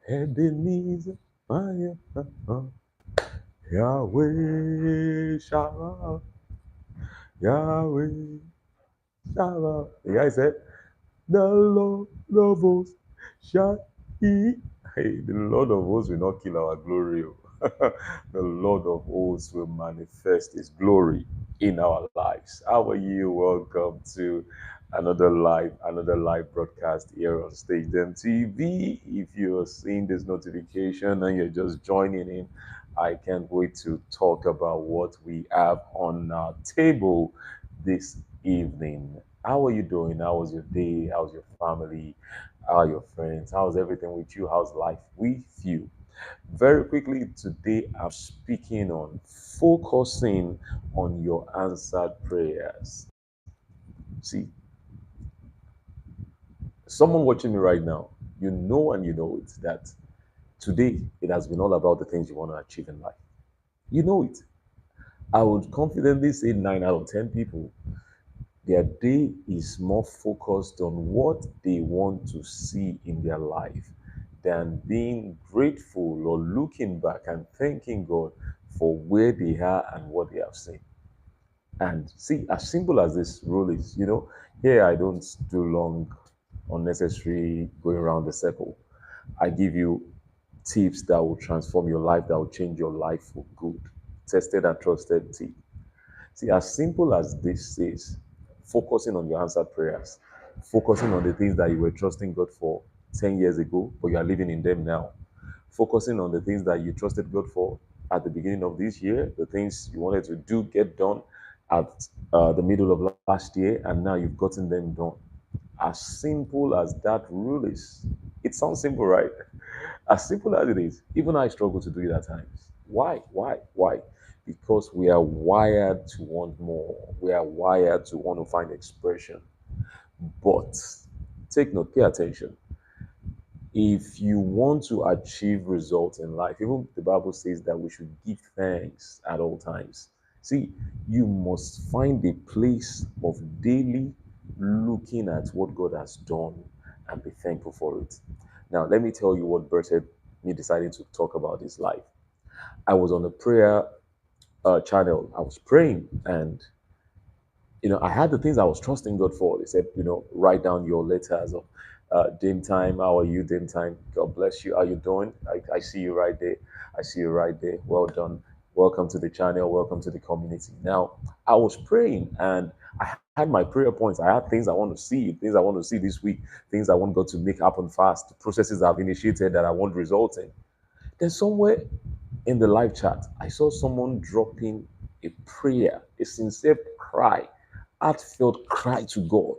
Ebenezer, Yahweh Shalom, Yahweh Shalom. The guy said, the Lord of hosts shall he. Hey, the Lord of hosts will not kill our glory. The Lord of hosts will manifest his glory in our lives. How are you? Welcome to another live broadcast here on Stage Them TV. If you're seeing this notification and you're just joining in, I can't wait to talk about what we have on our table this evening. How are you doing? How was your day? How's your family? How are your friends? How's everything with you? How's life with you? Very quickly, today I'm speaking on focusing on your answered prayers. See, someone watching me right now, you know and you know it that today it has been all about the things you want to achieve in life. You know it. I would confidently say 9 out of 10 people, their day is more focused on what they want to see in their life than being grateful or looking back and thanking God for where they are and what they have seen. And see, as simple as this rule is, here I don't do long, unnecessary going around the circle. I give you tips that will transform your life, that will change your life for good. Tested and trusted tips. See, as simple as this is, focusing on your answered prayers, focusing on the things that you were trusting God for 10 years ago, but you are living in them now, focusing on the things that you trusted God for at the beginning of this year, the things you wanted to do, get done at the middle of last year, and now you've gotten them done. As simple as that rule is, it sounds simple, right? As simple as it is, even I struggle to do it at times. Why? Why? Because we are wired to want more. We are wired to want to find expression. But take note, pay attention. If you want to achieve results in life, even the Bible says that we should give thanks at all times. See, you must find a place of daily looking at what God has done and be thankful for it. Now, let me tell you what birthed me deciding to talk about this life. I was on a prayer channel. I was praying, and I had the things I was trusting God for. They said, write down your letters of Dame Time. How are you, Dame Time? God bless you. How you doing? I see you right there. I see you right there. Well done. Welcome to the channel. Welcome to the community. Now, I was praying and I had my prayer points. I had things I want to see, things I want to see this week, things I want God to make happen fast, processes I've initiated that I want results in. Then somewhere in the live chat, I saw someone dropping a prayer, a sincere cry, heartfelt cry to God.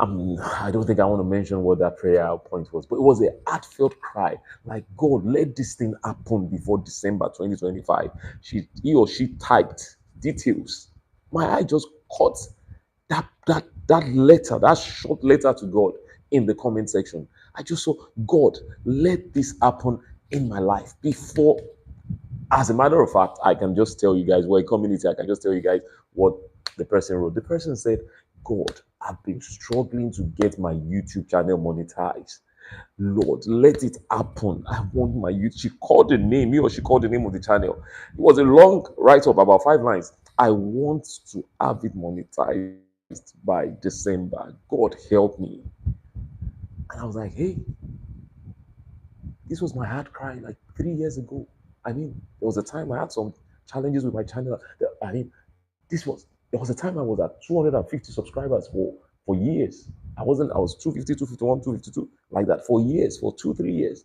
I don't think I want to mention what that prayer point was, but it was a heartfelt cry, like God, let this thing happen before December 2025. He or she typed details. My eye just caught that letter, that short letter to God in the comment section. I just saw, God, let this happen in my life before. As a matter of fact, I can just tell you guys, we're a community, I can just tell you guys what the person wrote. The person said, God, I've been struggling to get my YouTube channel monetized. Lord, let it happen. I want my YouTube. She called the name, he or she called the name of the channel. It was a long write up, about 5 lines. I want to have it monetized by December. God help me. And I was like, hey, this was my heart cry like 3 years ago. I mean, there was a time I had some challenges with my channel. I mean, there was a time I was at 250 subscribers for years. I was 250, 251, 252, like that for years, for 2, 3 years.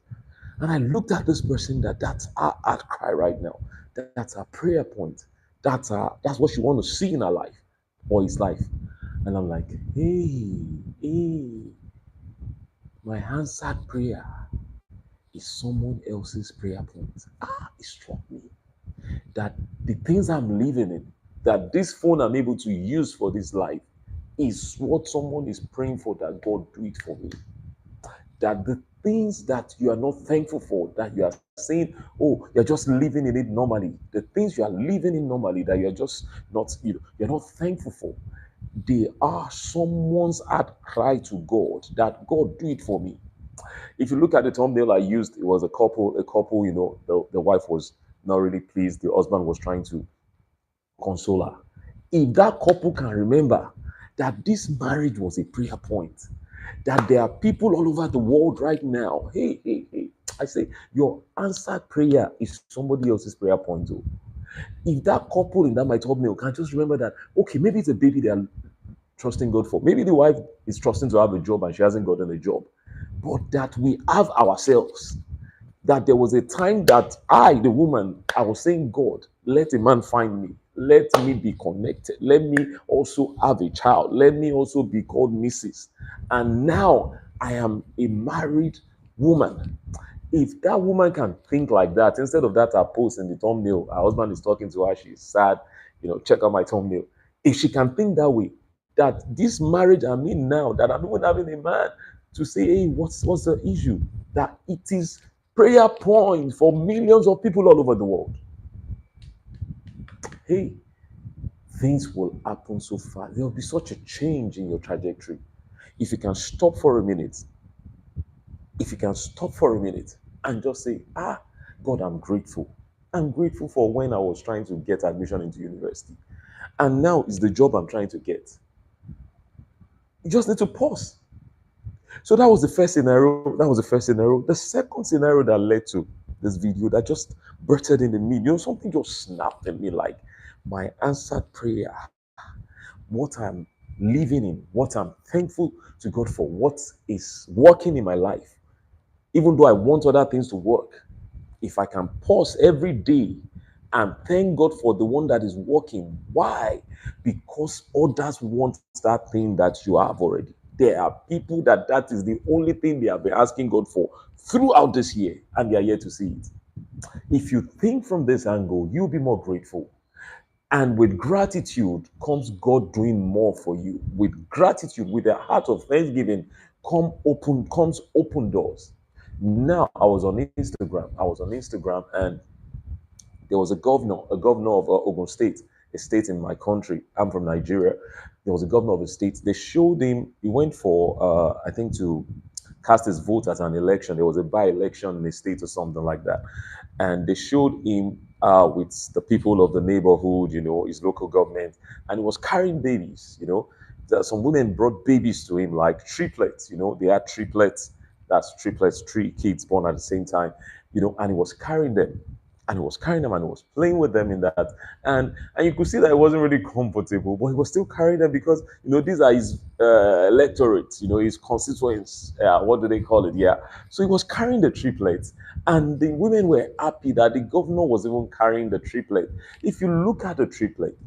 And I looked at this person that's our heart cry right now. That's our prayer point. That's what she want to see in her life or his life. And I'm like, hey, my answered prayer is someone else's prayer point. It struck me that the things I'm living in, that this phone I'm able to use for this life, is what someone is praying for, that God do it for me. That the things that you are not thankful for, that you are saying, oh, you're just living in it normally, the things you are living in normally that you're just not, you're not thankful for, they are someone's heart cry to God, that God do it for me. If you look at the thumbnail I used, it was a couple, the wife was not really pleased. The husband was trying to console her. If that couple can remember that this marriage was a prayer point, that there are people all over the world right now. Hey, hey, hey. I say your answered prayer is somebody else's prayer point too. If that couple in that my thumbnail can just remember that, okay, maybe it's a baby they are trusting God for. Maybe the wife is trusting to have a job and she hasn't gotten a job. But that we have ourselves. That there was a time that I, the woman, I was saying, God, let a man find me. Let me be connected. Let me also have a child. Let me also be called Mrs. And now I am a married woman. If that woman can think like that, instead of that, her post in the thumbnail, her husband is talking to her, she's sad, check out my thumbnail. If she can think that way, that this marriage I'm in now, that I'm even having a man to say, hey, what's the issue? That it is prayer point for millions of people all over the world. Hey, things will happen so fast. There will be such a change in your trajectory. If you can stop for a minute, and just say, God, I'm grateful. I'm grateful for when I was trying to get admission into university. And now it's the job I'm trying to get. You just need to pause. So that was the first scenario. The second scenario that led to this video that just bursted in me, something just snapped in me like my answered prayer, what I'm living in, what I'm thankful to God for, what is working in my life. Even though I want other things to work, if I can pause every day and thank God for the one that is working. Why? Because others want that thing that you have already. There are people that is the only thing they have been asking God for throughout this year, and they are yet to see it. If you think from this angle, you'll be more grateful. And with gratitude comes God doing more for you. With gratitude, with a heart of thanksgiving, comes open doors. Now, I was on Instagram, and there was a governor of Ogun State, a state in my country. I'm from Nigeria. There was a governor of a state. They showed him. He went for, I think, to cast his vote at an election. There was a by-election in the state or something like that, and they showed him with the people of the neighborhood, his local government, and he was carrying babies. Some women brought babies to him, like triplets. They had triplets. That's triplets, 3 kids born at the same time. And he was carrying them and he was carrying them and he was playing with them in that, and you could see that he wasn't really comfortable, but he was still carrying them because these are his electorates, his constituents. What do they call it? Yeah. So he was carrying the triplets, and the women were happy that the governor was even carrying the triplet. If you look at the triplet,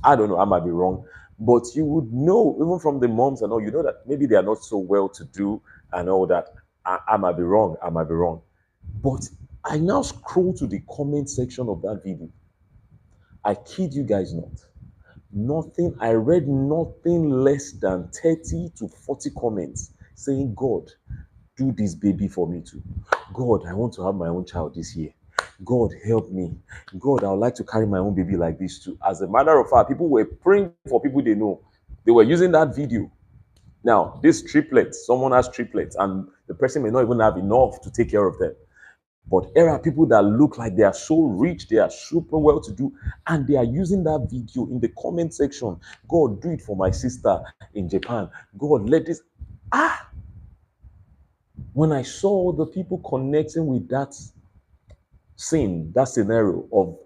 I don't know, I might be wrong, but you would know even from the moms and all, that maybe they are not so well to do and all that. I might be wrong. But I now scroll to the comment section of that video. I kid you guys not. I read nothing less than 30 to 40 comments saying, God, do this baby for me too. God, I want to have my own child this year. God, help me. God, I would like to carry my own baby like this too. As a matter of fact, people were praying for people they know. They were using that video. Now, this triplets, someone has triplets, and the person may not even have enough to take care of them. But there are people that look like they are so rich, they are super well to do, and they are using that video in the comment section. God, do it for my sister in Japan. God, let this. When I saw the people connecting with that scene, that scenario of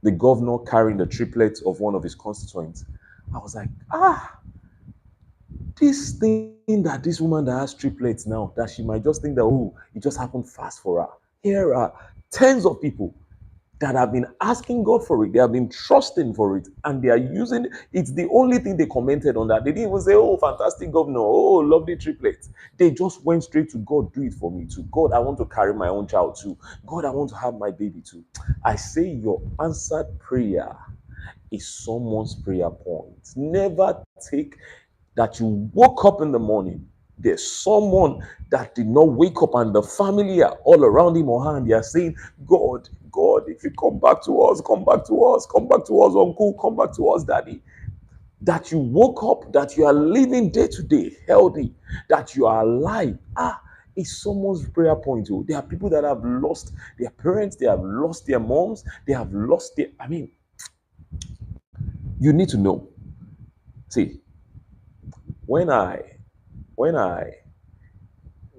the governor carrying the triplets of one of his constituents, I was like, this thing that this woman that has triplets now, that she might just think that, it just happened fast for her. Here are tens of people that have been asking God for it. They have been trusting for it, and they are using it. It's the only thing they commented on that. They didn't even say, oh, fantastic governor, oh, lovely triplets. They just went straight to God, do it for me too. God, I want to carry my own child too. God, I want to have my baby too. I say your answered prayer is someone's prayer point. Never take that you woke up in the morning, there's someone that did not wake up and the family are all around him or her and they are saying, God, if you come back to us, uncle, come back to us, daddy. That you woke up, that you are living day to day healthy, that you are alive. It's someone's prayer point. Oh. There are people that have lost their parents, they have lost their moms, they have lost their. I mean, you need to know. See, when I when I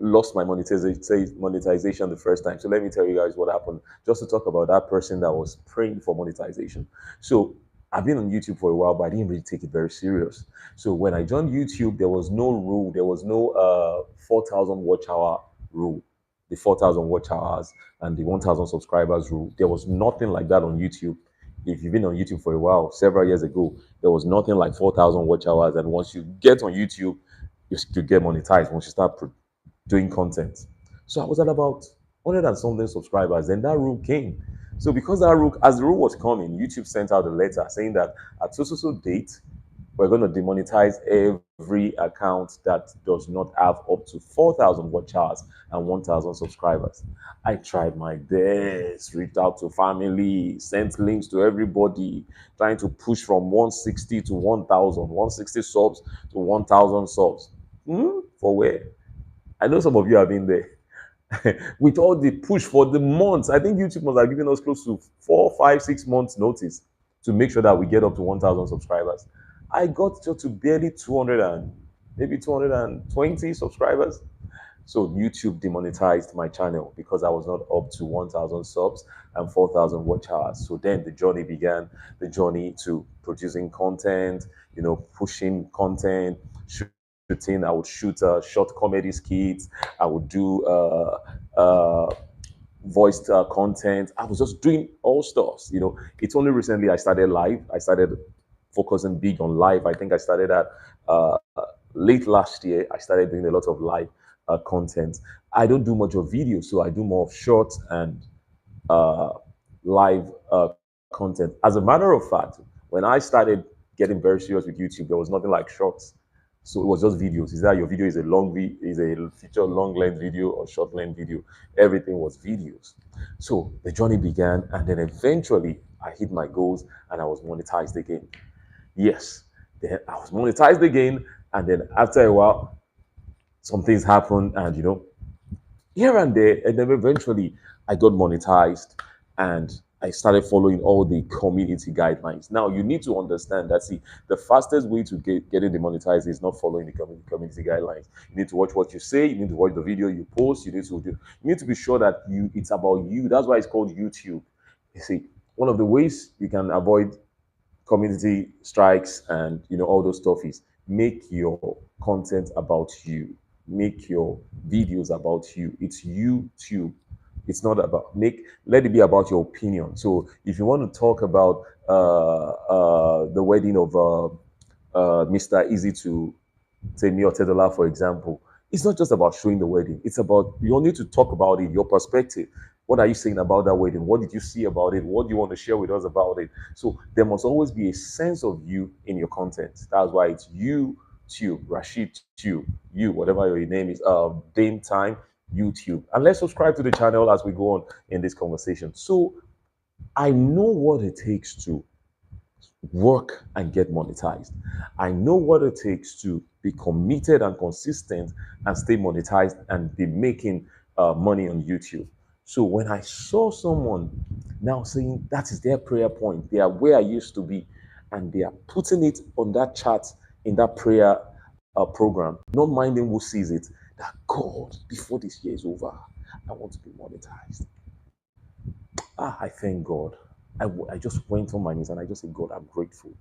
lost my monetization the first time. So let me tell you guys what happened. Just to talk about that person that was praying for monetization. So I've been on YouTube for a while, but I didn't really take it very serious. So when I joined YouTube, there was no rule. There was no 4,000 watch hour rule, the 4,000 watch hours and the 1,000 subscribers rule. There was nothing like that on YouTube. If you've been on YouTube for a while, several years ago, there was nothing like 4,000 watch hours. And once you get on YouTube, you get monetized once you start doing content. So I was at about 100 and something subscribers. Then that rule came. So because that rule, as the rule was coming, YouTube sent out a letter saying that at so date, we're going to demonetize every account that does not have up to 4,000 watch hours and 1,000 subscribers. I tried my best, reached out to family, sent links to everybody, trying to push from 160 to 1,000, 160 subs to 1,000 subs. For where? I know some of you have been there. With all the push for the months, I think YouTube must have given us close to 4, 5, 6 months notice to make sure that we get up to 1,000 subscribers. I got to barely 200 and maybe 220 subscribers. So YouTube demonetized my channel because I was not up to 1,000 subs and 4,000 watch hours. So then the journey began, the journey to producing content, pushing content, shooting. I would shoot short comedy skits. I would do voiced content. I was just doing all stuff. It's only recently I started live. I started focusing big on live. I think I started at late last year. I started doing a lot of live content. I don't do much of video, so I do more of short and uh, live content. As a matter of fact, when I started getting very serious with YouTube, there was nothing like shorts. So it was just videos. Is that your video is a is a feature long length video or short length video? Everything was videos. So the journey began, and then eventually I hit my goals and I was monetized again. Yes, then I was monetized again, and then after a while, some things happened, and here and there, and then eventually I got monetized and I started following all the community guidelines. Now you need to understand that the fastest way to getting demonetized is not following the community guidelines. You need to watch what you say, you need to watch the video you post, you need to be sure that it's about you. That's why it's called YouTube. You see, one of the ways you can avoid community strikes and all those stuff is make your content about you, make your videos about you. It's YouTube. It's not about let it be about your opinion. So if you want to talk about the wedding of Mr. Easy to Temi or Tedola, for example, it's not just about showing the wedding. It's about, you need to talk about it, your perspective. What are you saying about that wedding? What did you see about it? What do you want to share with us about it? So there must always be a sense of you in your content. That's why it's YouTube, Rashid Tube, you, whatever your name is, Dame Time, YouTube. And let's subscribe to the channel as we go on in this conversation. So I know what it takes to work and get monetized. I know what it takes to be committed and consistent and stay monetized and be making money on YouTube. So when I saw someone now saying that is their prayer point, they are where I used to be, and they are putting it on that chart in that prayer program, not minding who sees it, that God, before this year is over, I want to be monetized. I thank God. I just went on my knees and I just said, God, I'm grateful.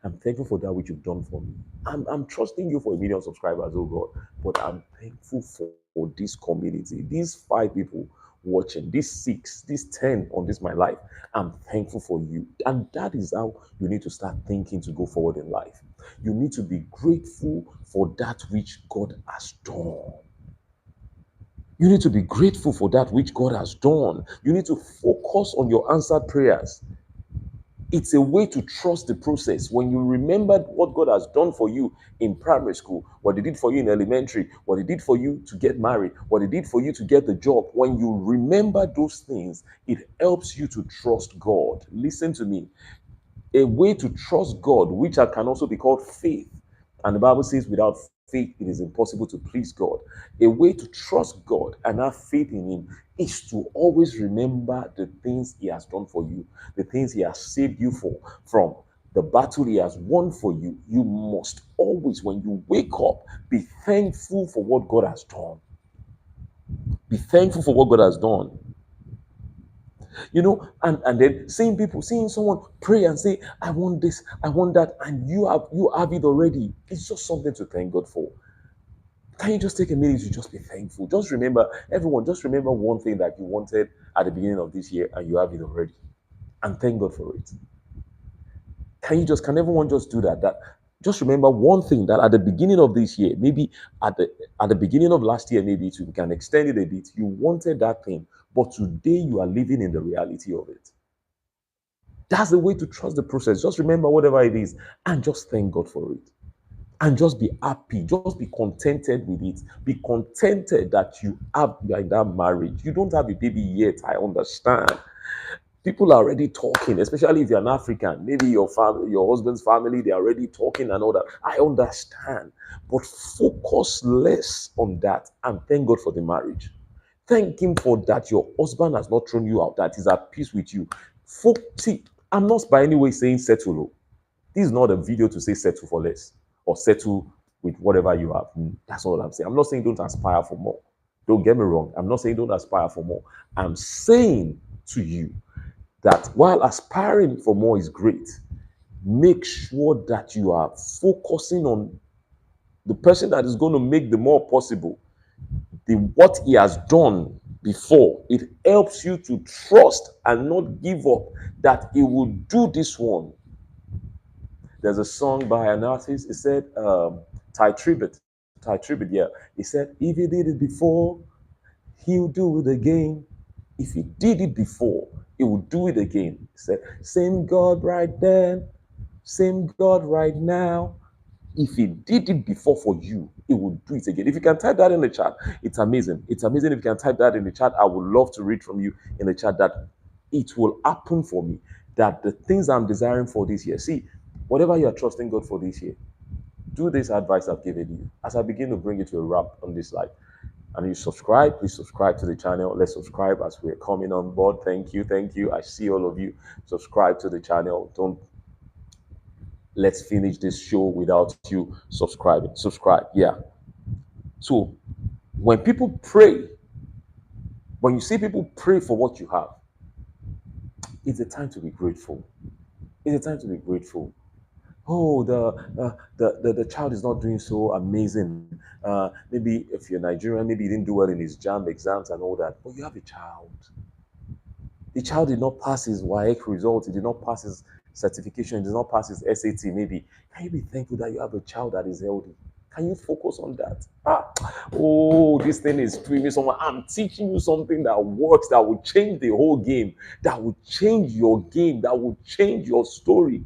I'm thankful for that which you've done for me. I'm trusting you for 1 million subscribers, oh God. But I'm thankful for this community, these 5 people watching, these 6, these 10 on this my life. I'm thankful for you. And that is how you need to start thinking to go forward in life. You need to be grateful for that which God has done. You need to be grateful for that which God has done. You need to focus on your answered prayers. It's a way to trust the process. When you remember what God has done for you in primary school, what He did for you in elementary, what He did for you to get married, what He did for you to get the job, when you remember those things, it helps you to trust God. Listen to me. A way to trust God, which can also be called faith. And the Bible says, without faith, it is impossible to please God. A way to trust God and have faith in Him is to always remember the things He has done for you, the things He has saved you from, the battle He has won for you. You must always, when you wake up, be thankful for what God has done. Be thankful for what God has done. And then seeing someone pray and say, I want this, I want that, and you have it already. It's just something to thank God for. Can you just take a minute to just be thankful? Just remember, everyone, just remember one thing that you wanted at the beginning of this year and you have it already. And thank God for it. Can everyone just do that? Just remember one thing that at the beginning of this year, maybe at the beginning of last year, maybe we can extend it a bit. You wanted that thing, but today you are living in the reality of it. That's the way to trust the process. Just remember whatever it is and just thank God for it. And just be happy, just be contented with it. Be contented that you are in that marriage. You don't have a baby yet, I understand. People are already talking, especially if you're an African. Maybe your family, your husband's family, they're already talking and all that. I understand. But focus less on that and thank God for the marriage. Thank Him for that. Your husband has not thrown you out, that He's at peace with you. See, I'm not by any way saying settle. This is not a video to say settle for less or settle with whatever you have. That's all I'm saying. I'm not saying don't aspire for more. Don't get me wrong. I'm not saying don't aspire for more. I'm saying to you that while aspiring for more is great, make sure that you are focusing on the person that is going to make the more possible, what he has done before. It helps you to trust and not give up that he will do this one. There's a song by an artist. It said, Ty Tribbett. Ty Tribbett, yeah. He said, if he did it before, he'll do it again. If he did it before, he will do it again. He said, same God right then, same God right now. If he did it before for you, he will do it again. If you can type that in the chat, it's amazing. It's amazing if you can type that in the chat. I would love to read from you in the chat that it will happen for me, that the things I'm desiring for this year. See, whatever you are trusting God for this year, do this advice I've given you. As I begin to bring it to a wrap on this life, and you subscribe, please subscribe to the channel. Let's subscribe as we're coming on board. Thank you. I see all of you. Subscribe to the channel. Let's finish this show without you subscribing. Subscribe, yeah. So when people pray, when you see people pray for what you have, it's a time to be grateful. It's a time to be grateful. Oh, the child is not doing so amazing. Maybe if you're Nigerian, maybe he didn't do well in his JAMB exams and all that. But you have a child. The child did not pass his WAEC results. He did not pass his certification. He did not pass his SAT. Maybe can you be thankful that you have a child that is healthy? Can you focus on that? Oh, this thing is streaming someone. I'm teaching you something that works, that will change the whole game, that will change your game, that will change your story,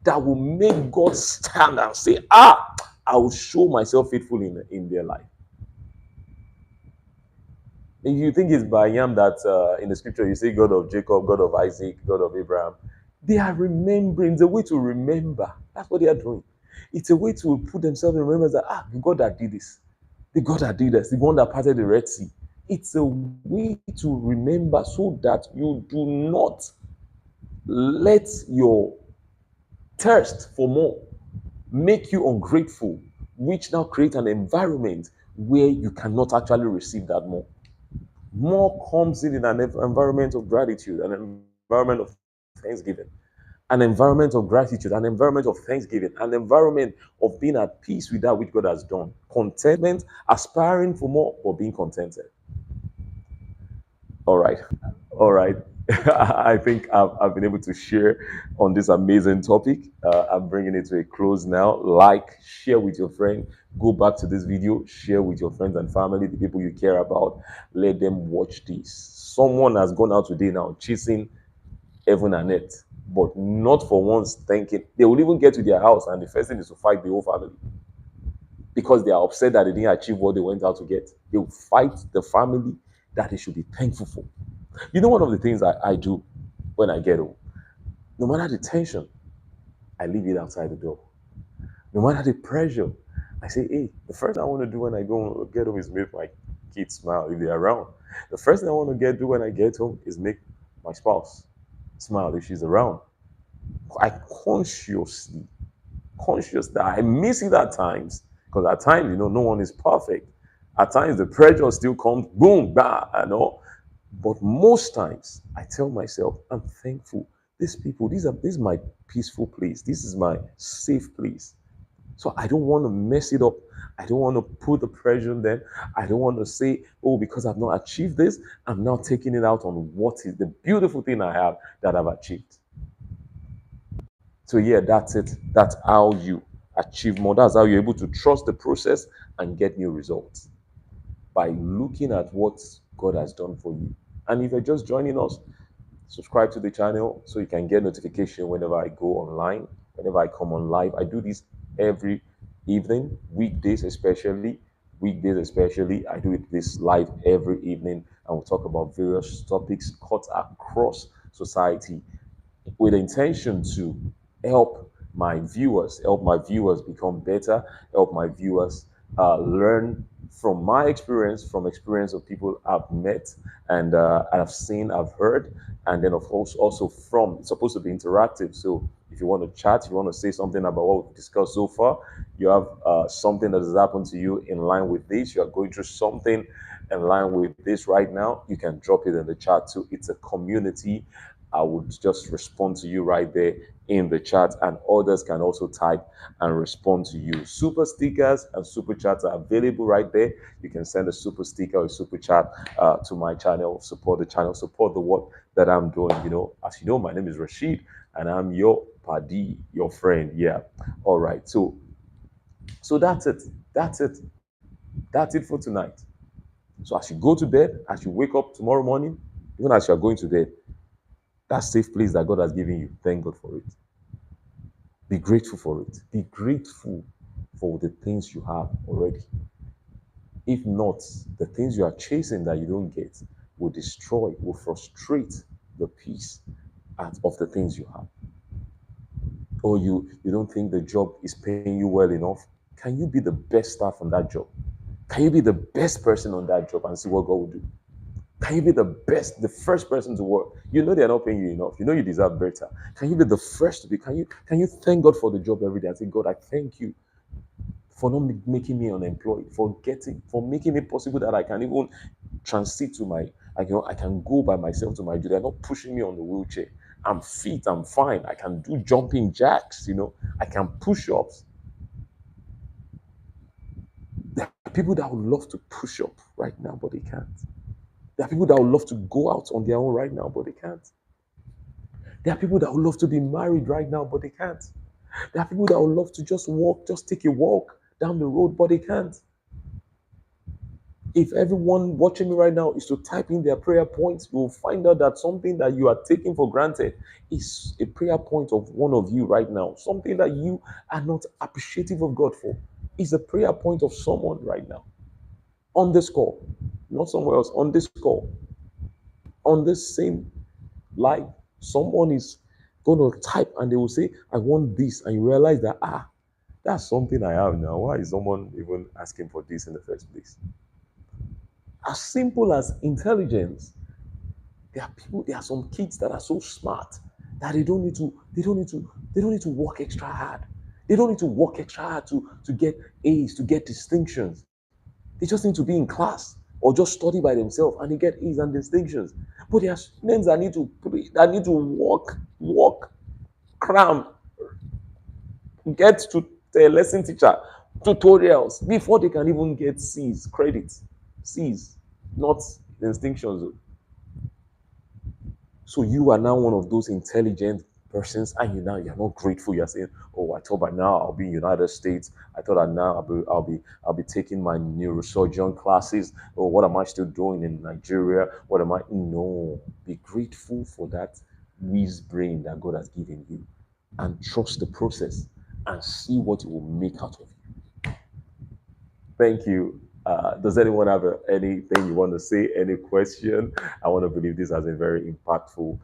that will make God stand and say, I will show myself faithful in their life. If you think it's by Yam that in the scripture you say God of Jacob, God of Isaac, God of Abraham, they are remembering. It's a way to remember. That's what they are doing. It's a way to put themselves in remembrance that the God that did this, the God that did this, the one that parted the Red Sea. It's a way to remember so that you do not let your thirst for more make you ungrateful, which now creates an environment where you cannot actually receive that more. More comes in an environment of gratitude, an environment of thanksgiving, an environment of gratitude, an environment of thanksgiving, an environment of being at peace with that which God has done. Contentment, aspiring for more, or being contented. All right. All right. I think I've been able to share on this amazing topic. I'm bringing it to a close now. Like, share with your friend. Go back to this video, share with your friends and family, the people you care about. Let them watch this. Someone has gone out today now chasing heaven and earth, but not for once thinking. They will even get to their house and the first thing is to fight the whole family because they are upset that they didn't achieve what they went out to get. They will fight the family that they should be thankful for. You know, one of the things I do when I get home, no matter the tension, I leave it outside the door. No matter the pressure, I say, hey, the first thing I want to do when I go get home is make my kids smile if they're around. The first thing I want to do when I get home is make my spouse smile if she's around. I conscious that I miss it at times because at times, no one is perfect. At times, the pressure still comes, boom, bah, But most times, I tell myself, I'm thankful. These people, this is my peaceful place. This is my safe place. So I don't want to mess it up. I don't want to put the pressure on them. I don't want to say, oh, because I've not achieved this, I'm now taking it out on what is the beautiful thing I have that I've achieved. So yeah, that's it. That's how you achieve more. That's how you're able to trust the process and get new results by looking at what God has done for you. And if you're just joining us, subscribe to the channel so you can get notification whenever I go online, whenever I come on live. I do this every evening, weekdays especially. I do it this live every evening, and we'll talk about various topics cut across society with the intention to help my viewers become better, help my viewers learn from my experience, from experience of people I've met and I've seen, I've heard, and then of course also from it's supposed to be interactive. So if you want to chat, if you want to say something about what we've discussed so far, you have something that has happened to you in line with this, you are going through something in line with this right now, you can drop it in the chat too. It's a community. I would just respond to you right there in the chat, and others can also type and respond to you. Super stickers and super chats are available right there. You can send a super sticker or a super chat to my channel, support the channel, support the work that I'm doing. As you know, my name is Rashid, and I'm your paddy, your friend. Yeah. All right. So that's it. That's it. That's it for tonight. So as you go to bed, as you wake up tomorrow morning, even as you are going to bed, that safe place that God has given you, thank God for it. Be grateful for it. Be grateful for the things you have already. If not, the things you are chasing that you don't get will destroy, will frustrate the peace of the things you have. Or you don't think the job is paying you well enough. Can you be the best staff on that job? Can you be the best person on that job and see what God will do? Can you be the first person to work? You know they're not paying you enough. You know you deserve better. Can you be the first to be? Can you thank God for the job every day and say, God, I thank you for not making me unemployed, for making it possible that I can even transit to I can go by myself to my job. They're not pushing me on the wheelchair. I'm fit, I'm fine. I can do jumping jacks, I can push ups. There are people that would love to push up right now, but they can't. There are people that would love to go out on their own right now, but they can't. There are people that would love to be married right now, but they can't. There are people that would love to just take a walk down the road, but they can't. If everyone watching me right now is to type in their prayer points, you will find out that something that you are taking for granted is a prayer point of one of you right now. Something that you are not appreciative of God for is a prayer point of someone right now. On this call, not somewhere else, on this call, on this same live, someone is going to type and they will say, I want this. And you realize that, that's something I have now. Why is someone even asking for this in the first place? As simple as intelligence. There are some kids that are so smart that they don't need to work extra hard. They don't need to work extra hard to get A's, to get distinctions. They just need to be in class or just study by themselves and they get A's and distinctions. But there are students that need to work, cram, get to the lesson teacher, tutorials before they can even get C's, credits. C's, not distinctions. So you are now one of those intelligent persons, and you're not grateful. You're saying, "Oh, I thought by now I'll be in United States. I thought that now I'll be taking my neurosurgeon classes. Or what am I still doing in Nigeria? What am I?" No, be grateful for that whiz brain that God has given you, and trust the process, and see what it will make out of you. Thank you. Does anyone have anything you want to say? Any question? I want to believe this has been very impactful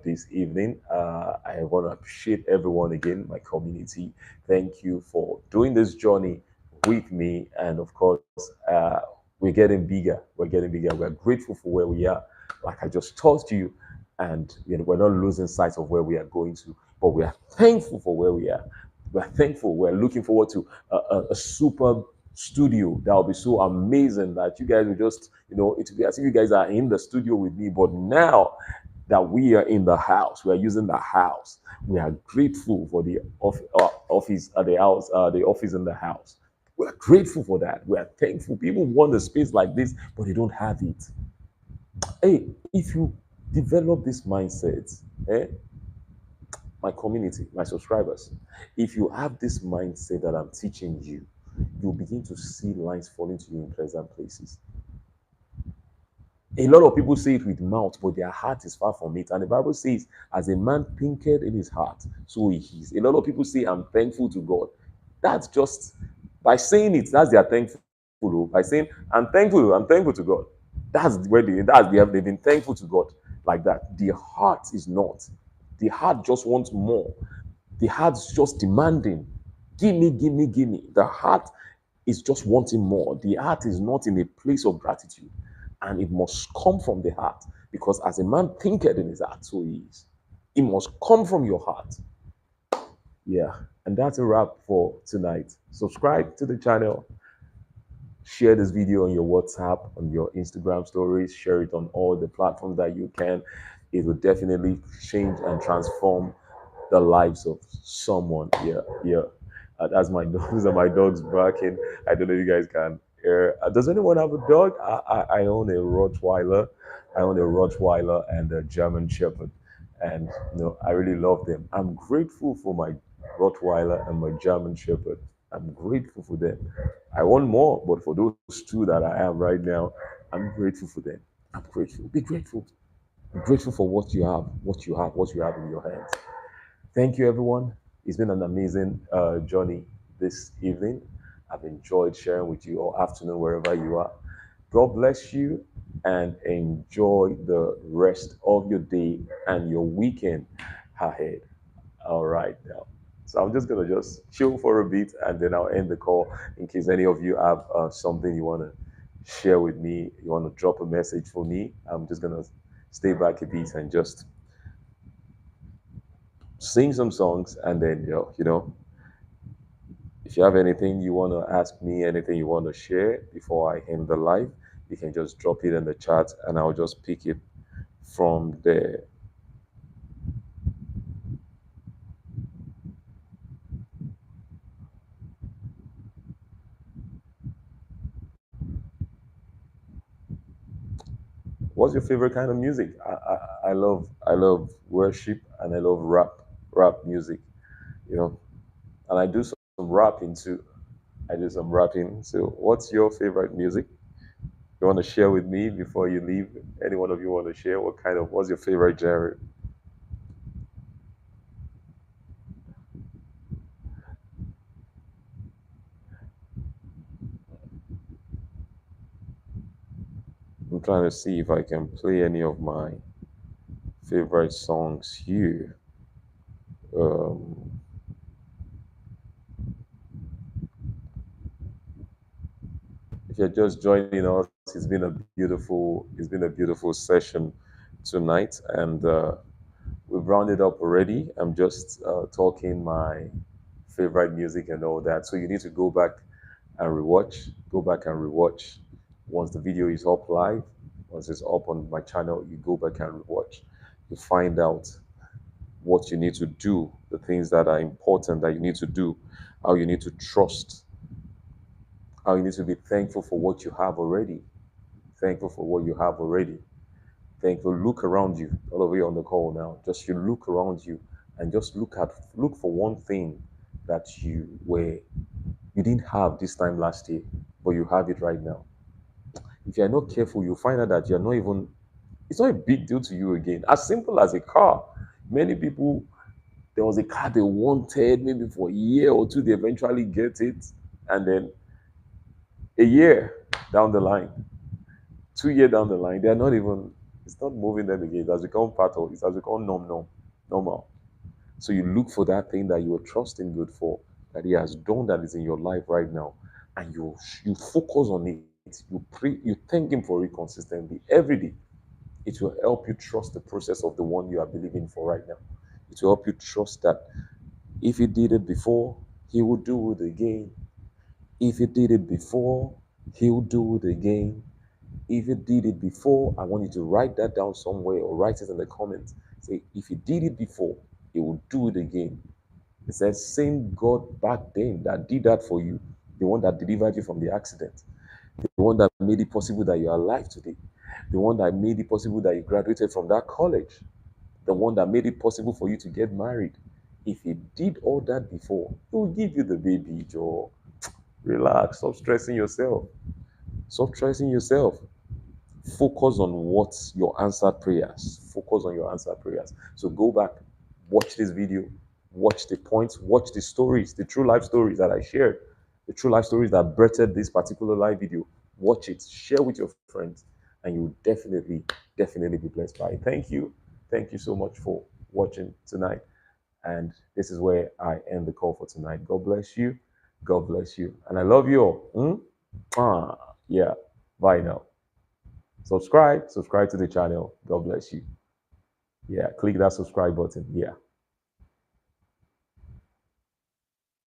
this evening. I want to appreciate everyone again, my community. Thank you for doing this journey with me, and of course, uh, we're getting bigger. We're getting bigger. We're grateful for where we are, like I just told you, and we're not losing sight of where we are going to, but we are thankful for where we are. We're thankful. We're looking forward to a super studio that will be so amazing that you guys will just, it will be as if you guys are in the studio with me. But now that we are in the house, we are using the house. We are grateful for the office at the office in the house. We are grateful for that. We are thankful. People want a space like this, but they don't have it. Hey, if you develop this mindset, eh, my community, my subscribers, if you have this mindset that I'm teaching you, you'll begin to see lines falling to you in pleasant places. A lot of people say it with mouth, but their heart is far from it. And the Bible says, as a man thinketh in his heart, so he is. A lot of people say, I'm thankful to God. That's just by saying it, that's their thankful. By saying, I'm thankful to God. That's where they've been thankful to God like that. The heart is not. The heart just wants more. The heart's just demanding. Give me, give me, give me. The heart is just wanting more. The heart is not in a place of gratitude. And it must come from the heart. Because as a man thinketh in his heart, so he is. It must come from your heart. Yeah. And that's a wrap for tonight. Subscribe to the channel. Share this video on your WhatsApp, on your Instagram stories. Share it on all the platforms that you can. It will definitely change and transform the lives of someone. Yeah, yeah. That's my those are my dogs barking. I don't know if you guys can hear. Does anyone have a dog? I own a Rottweiler. I own a Rottweiler and a German Shepherd, and I really love them. I'm grateful for my Rottweiler and my German Shepherd. I'm grateful for them. I want more, but for those two that I have right now, I'm grateful for them. I'm grateful. Be grateful. Be grateful for what you have, what you have in your hands. Thank you, everyone. It's been an amazing journey this evening. I've enjoyed sharing with you all afternoon, wherever you are. God bless you and enjoy the rest of your day and your weekend ahead. All right, now. So I'm just gonna just chill for a bit and then I'll end the call in case any of you have something you want to share with me. You want to drop a message for me. I'm just gonna stay back a bit and just sing some songs, and then if you have anything you want to ask me, anything you want to share before I end the live, you can just drop it in the chat and I'll just pick it from there. What's your favorite kind of music? I love worship and I love rap music, you know, and I do some rapping too. I do some rapping. So, what's your favorite music? You want to share with me before you leave? Any one of you want to share? What's your favorite genre? I'm trying to see if I can play any of my favorite songs here. Um, if you're just joining us, it's been a beautiful session tonight, and we've rounded up already. I'm just talking my favorite music and all that. So you need to go back and rewatch. Go back and rewatch. Once the video is up live, once it's up on my channel, you go back and rewatch. You find out what you need to do, the things that are important that you need to do, how you need to trust, how you need to be thankful for what you have already. Thankful for what you have already. Thankful. Look around you. All of you on the call now. Just you look around you and just look for one thing that you didn't have this time last year, but you have it right now. If you're not careful, you'll find out that you're not even it's not a big deal to you again. As simple as a car. Many people there was a car they wanted maybe for a year or two, they eventually get it, and then a year down the line, 2 years down the line, they're not even, it's not moving them again. It has become it has become normal. So you look for that thing that you are trusting God for, that He has done that is in your life right now. and you focus on it. You pray, you thank Him for it consistently every day. It will help you trust the process of the one you are believing for right now. It will help you trust that if He did it before, He will do it again. If He did it before, He'll do it again. If He did it before, I want you to write that down somewhere or write it in the comments. Say, if He did it before, He will do it again. It's that same God back then that did that for you, the one that delivered you from the accident, the one that made it possible that you're alive today, the one that made it possible that you graduated from that college, the one that made it possible for you to get married. If He did all that before, He will give you the baby, Joe. Relax, stop stressing yourself. Stop stressing yourself. Focus on what's your answered prayers. Focus on your answered prayers. So go back, watch this video, watch the points, watch the stories, the true life stories that I shared, the true life stories that birthed this particular live video. Watch it, share with your friends, and you will definitely be blessed by it. Thank you. Thank you so much for watching tonight. And this is where I end the call for tonight. God bless you. God bless you. And I love you all. Yeah. Bye now. Subscribe to the channel. God bless you. Yeah, click that subscribe button. Yeah.